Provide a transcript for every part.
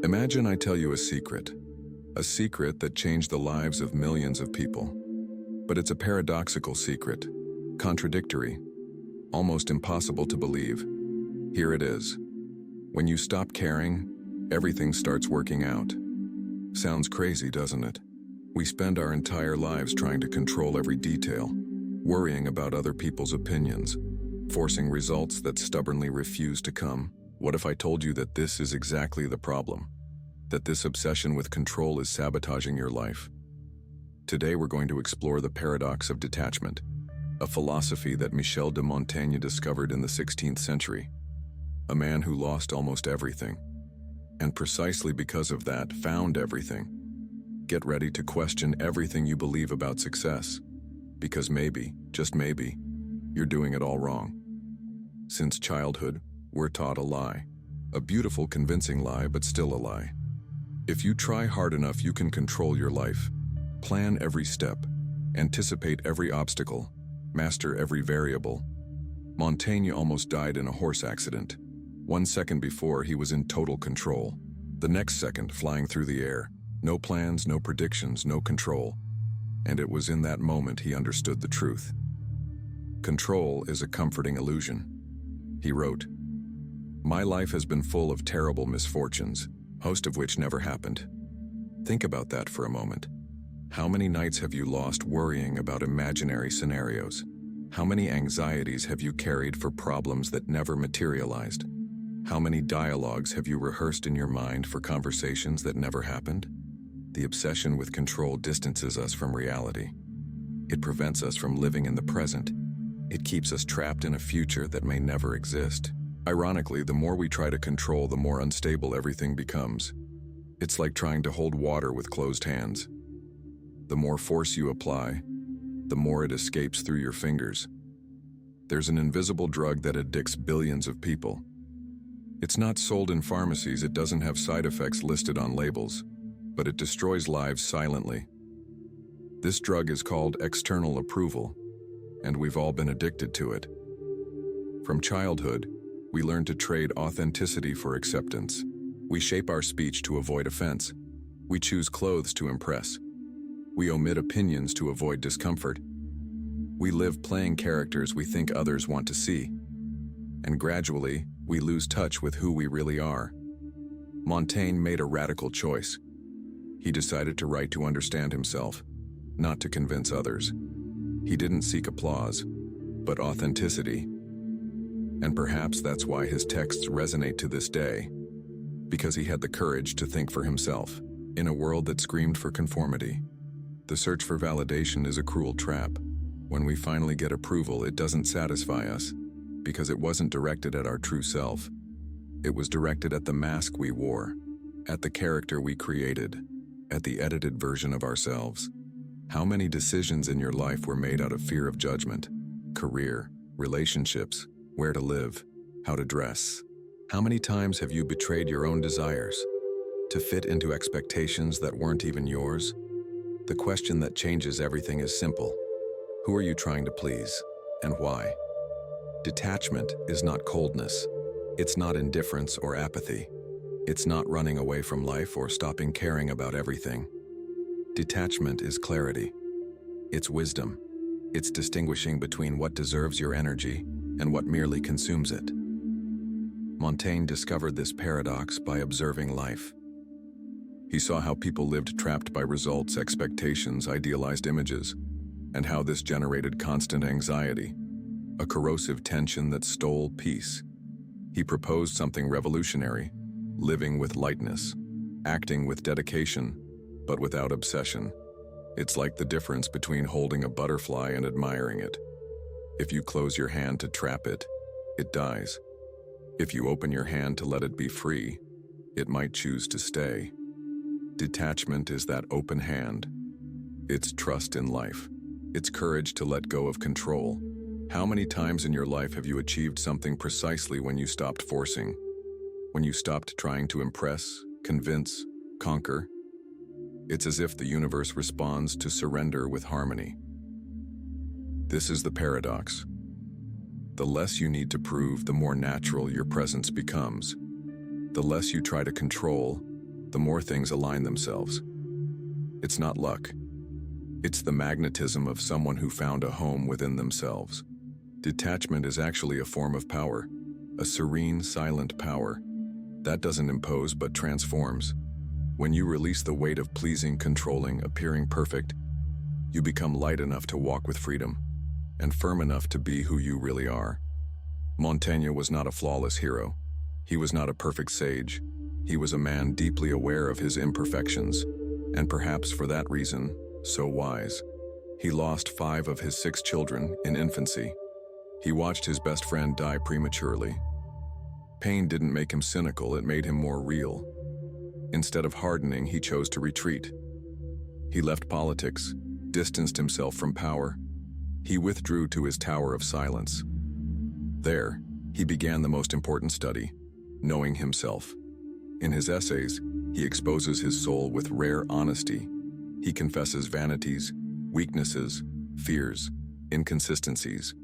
Imagine I tell you a secret that changed the lives of millions of people. But it's a paradoxical secret, contradictory, almost impossible to believe. Here it is. When you stop caring, everything starts working out. Sounds crazy, doesn't it? We spend our entire lives trying to control every detail, worrying about other people's opinions, forcing results that stubbornly refuse to come. What if I told you that this is exactly the problem? That this obsession with control is sabotaging your life? Today we're going to explore the paradox of detachment, a philosophy that Michel de Montaigne discovered in the 16th century. A man who lost almost everything, and precisely because of that, found everything. Get ready to question everything you believe about success, because maybe, just maybe, you're doing it all wrong. Since childhood, we're taught a lie. A beautiful, convincing lie, but still a lie. If you try hard enough, you can control your life. Plan every step, anticipate every obstacle, master every variable. Montaigne almost died in a horse accident. 1 second before, he was in total control. The next second, flying through the air. No plans, no predictions, no control. And it was in that moment he understood the truth. Control is a comforting illusion. He wrote, "My life has been full of terrible misfortunes, most of which never happened." Think about that for a moment. How many nights have you lost worrying about imaginary scenarios? How many anxieties have you carried for problems that never materialized? How many dialogues have you rehearsed in your mind for conversations that never happened? The obsession with control distances us from reality. It prevents us from living in the present. It keeps us trapped in a future that may never exist. Ironically, the more we try to control, the more unstable everything becomes. It's like trying to hold water with closed hands. The more force you apply, the more it escapes through your fingers. There's an invisible drug that addicts billions of people. It's not sold in pharmacies, it doesn't have side effects listed on labels, but it destroys lives silently. This drug is called external approval, and we've all been addicted to it. From childhood, we learn to trade authenticity for acceptance. We shape our speech to avoid offense. We choose clothes to impress. We omit opinions to avoid discomfort. We live playing characters we think others want to see. And gradually, we lose touch with who we really are. Montaigne made a radical choice. He decided to write to understand himself, not to convince others. He didn't seek applause, but authenticity. And perhaps that's why his texts resonate to this day, because he had the courage to think for himself. In a world that screamed for conformity, the search for validation is a cruel trap. When we finally get approval, it doesn't satisfy us, because it wasn't directed at our true self. It was directed at the mask we wore, at the character we created, at the edited version of ourselves. How many decisions in your life were made out of fear of judgment? Career, relationships, where to live, how to dress. How many times have you betrayed your own desires to fit into expectations that weren't even yours? The question that changes everything is simple. Who are you trying to please, and why? Detachment is not coldness. It's not indifference or apathy. It's not running away from life or stopping caring about everything. Detachment is clarity. It's wisdom. It's distinguishing between what deserves your energy and what merely consumes it. Montaigne discovered this paradox by observing life. He saw how people lived trapped by results, expectations, idealized images, and how this generated constant anxiety, a corrosive tension that stole peace. He proposed something revolutionary: living with lightness, acting with dedication, but without obsession. It's like the difference between holding a butterfly and admiring it. If you close your hand to trap it, it dies. If you open your hand to let it be free, it might choose to stay. Detachment is that open hand. It's trust in life. It's courage to let go of control. How many times in your life have you achieved something precisely when you stopped forcing? When you stopped trying to impress, convince, conquer? It's as if the universe responds to surrender with harmony. This is the paradox. The less you need to prove, the more natural your presence becomes. The less you try to control, the more things align themselves. It's not luck. It's the magnetism of someone who found a home within themselves. Detachment is actually a form of power, a serene, silent power. That doesn't impose but transforms. When you release the weight of pleasing, controlling, appearing perfect, you become light enough to walk with freedom, and firm enough to be who you really are. Montaigne was not a flawless hero. He was not a perfect sage. He was a man deeply aware of his imperfections, and perhaps for that reason, so wise. He lost 5 of his 6 children in infancy. He watched his best friend die prematurely. Pain didn't make him cynical, it made him more real. Instead of hardening, he chose to retreat. He left politics, distanced himself from power. He withdrew to his tower of silence. There, he began the most important study, knowing himself. In his essays, he exposes his soul with rare honesty. He confesses vanities, weaknesses, fears, inconsistencies.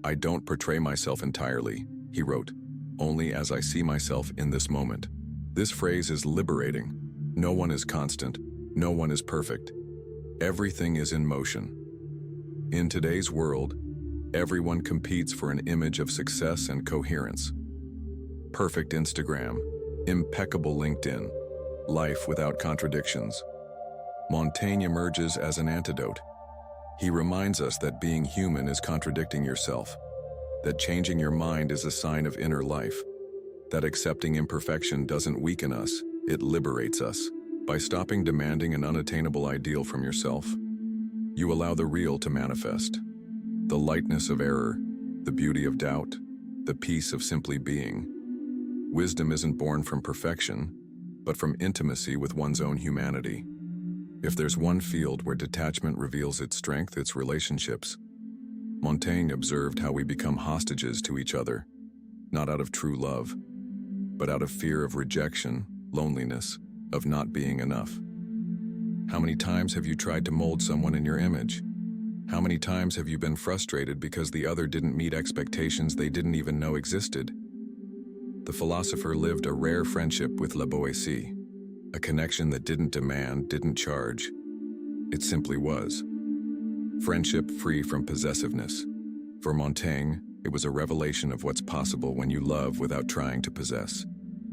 "I don't portray myself entirely," he wrote, "only as I see myself in this moment." This phrase is liberating. No one is constant. No one is perfect. Everything is in motion. In today's world, everyone competes for an image of success and coherence. Perfect Instagram, impeccable LinkedIn, life without contradictions. Montaigne emerges as an antidote. He reminds us that being human is contradicting yourself, that changing your mind is a sign of inner life, that accepting imperfection doesn't weaken us, it liberates us. By stopping demanding an unattainable ideal from yourself, you allow the real to manifest. The lightness of error, the beauty of doubt, the peace of simply being. Wisdom isn't born from perfection, but from intimacy with one's own humanity. If there's one field where detachment reveals its strength, it's relationships. Montaigne observed how we become hostages to each other, not out of true love, but out of fear of rejection, loneliness, of not being enough. How many times have you tried to mold someone in your image? How many times have you been frustrated because the other didn't meet expectations they didn't even know existed? The philosopher lived a rare friendship with La Boétie, a connection that didn't demand, didn't charge. It simply was. Friendship free from possessiveness. For Montaigne, it was a revelation of what's possible when you love without trying to possess,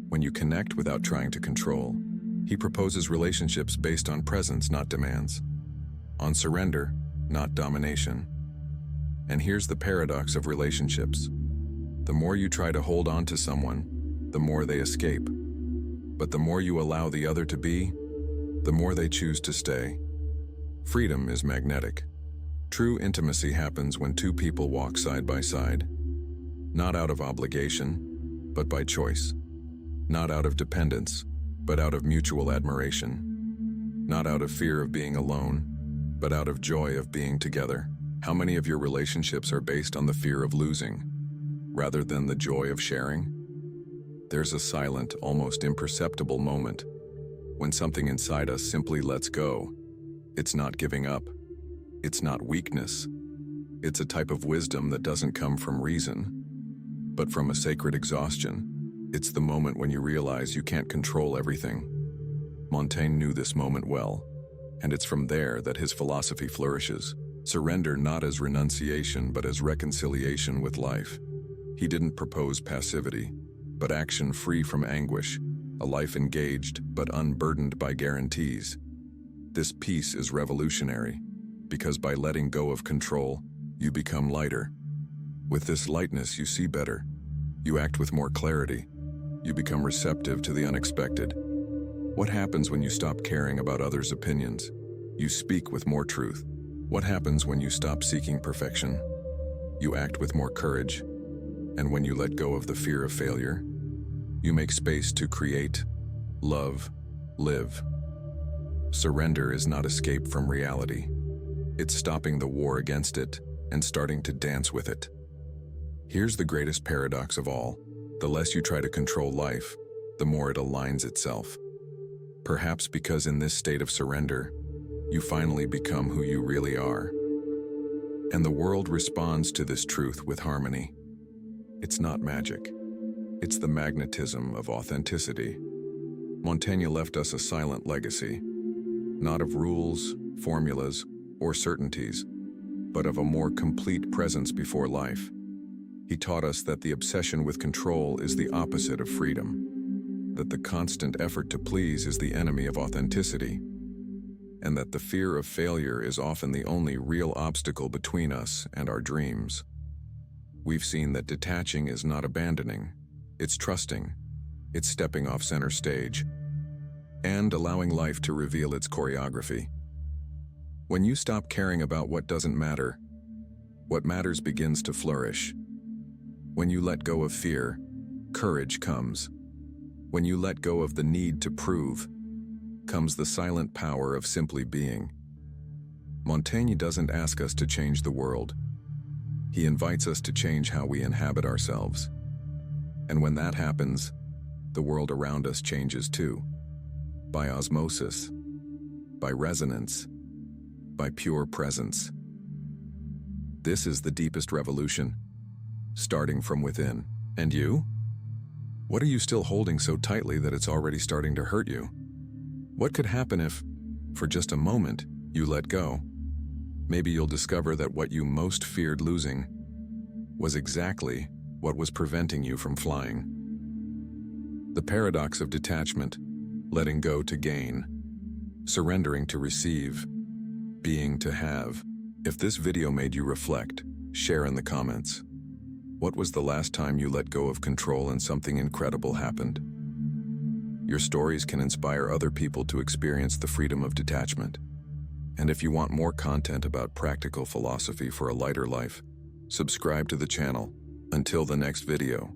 when you connect without trying to control. He proposes relationships based on presence, not demands, on surrender, not domination. And here's the paradox of relationships. The more you try to hold on to someone, the more they escape. But the more you allow the other to be, the more they choose to stay. Freedom is magnetic. True intimacy happens when 2 people walk side by side, not out of obligation, but by choice. Not out of dependence, but out of mutual admiration. Not out of fear of being alone, but out of joy of being together. How many of your relationships are based on the fear of losing, rather than the joy of sharing? There's a silent, almost imperceptible moment when something inside us simply lets go. It's not giving up. It's not weakness. It's a type of wisdom that doesn't come from reason, but from a sacred exhaustion. It's the moment when you realize you can't control everything. Montaigne knew this moment well, and it's from there that his philosophy flourishes. Surrender not as renunciation, but as reconciliation with life. He didn't propose passivity, but action free from anguish, a life engaged but unburdened by guarantees. This peace is revolutionary, because by letting go of control, you become lighter. With this lightness, you see better. You act with more clarity. You become receptive to the unexpected. What happens when you stop caring about others' opinions? You speak with more truth. What happens when you stop seeking perfection? You act with more courage. And when you let go of the fear of failure, you make space to create, love, live. Surrender is not escape from reality. It's stopping the war against it and starting to dance with it. Here's the greatest paradox of all. The less you try to control life, the more it aligns itself. Perhaps because in this state of surrender, you finally become who you really are. And the world responds to this truth with harmony. It's not magic. It's the magnetism of authenticity. Montaigne left us a silent legacy, not of rules, formulas, or certainties, but of a more complete presence before life. He taught us that the obsession with control is the opposite of freedom, that the constant effort to please is the enemy of authenticity, and that the fear of failure is often the only real obstacle between us and our dreams. We've seen that detaching is not abandoning, it's trusting, it's stepping off center stage, and allowing life to reveal its choreography. When you stop caring about what doesn't matter, what matters begins to flourish. When you let go of fear, courage comes. When you let go of the need to prove, comes the silent power of simply being. Montaigne doesn't ask us to change the world. He invites us to change how we inhabit ourselves. And when that happens, the world around us changes too. By osmosis, by resonance, by pure presence. This is the deepest revolution, starting from within. And you? What are you still holding so tightly that it's already starting to hurt you? What could happen if, for just a moment, you let go? Maybe you'll discover that what you most feared losing was exactly what was preventing you from flying. The paradox of detachment, letting go to gain, surrendering to receive, being to have. If this video made you reflect, share in the comments. What was the last time you let go of control and something incredible happened? Your stories can inspire other people to experience the freedom of detachment. And if you want more content about practical philosophy for a lighter life, subscribe to the channel. Until the next video.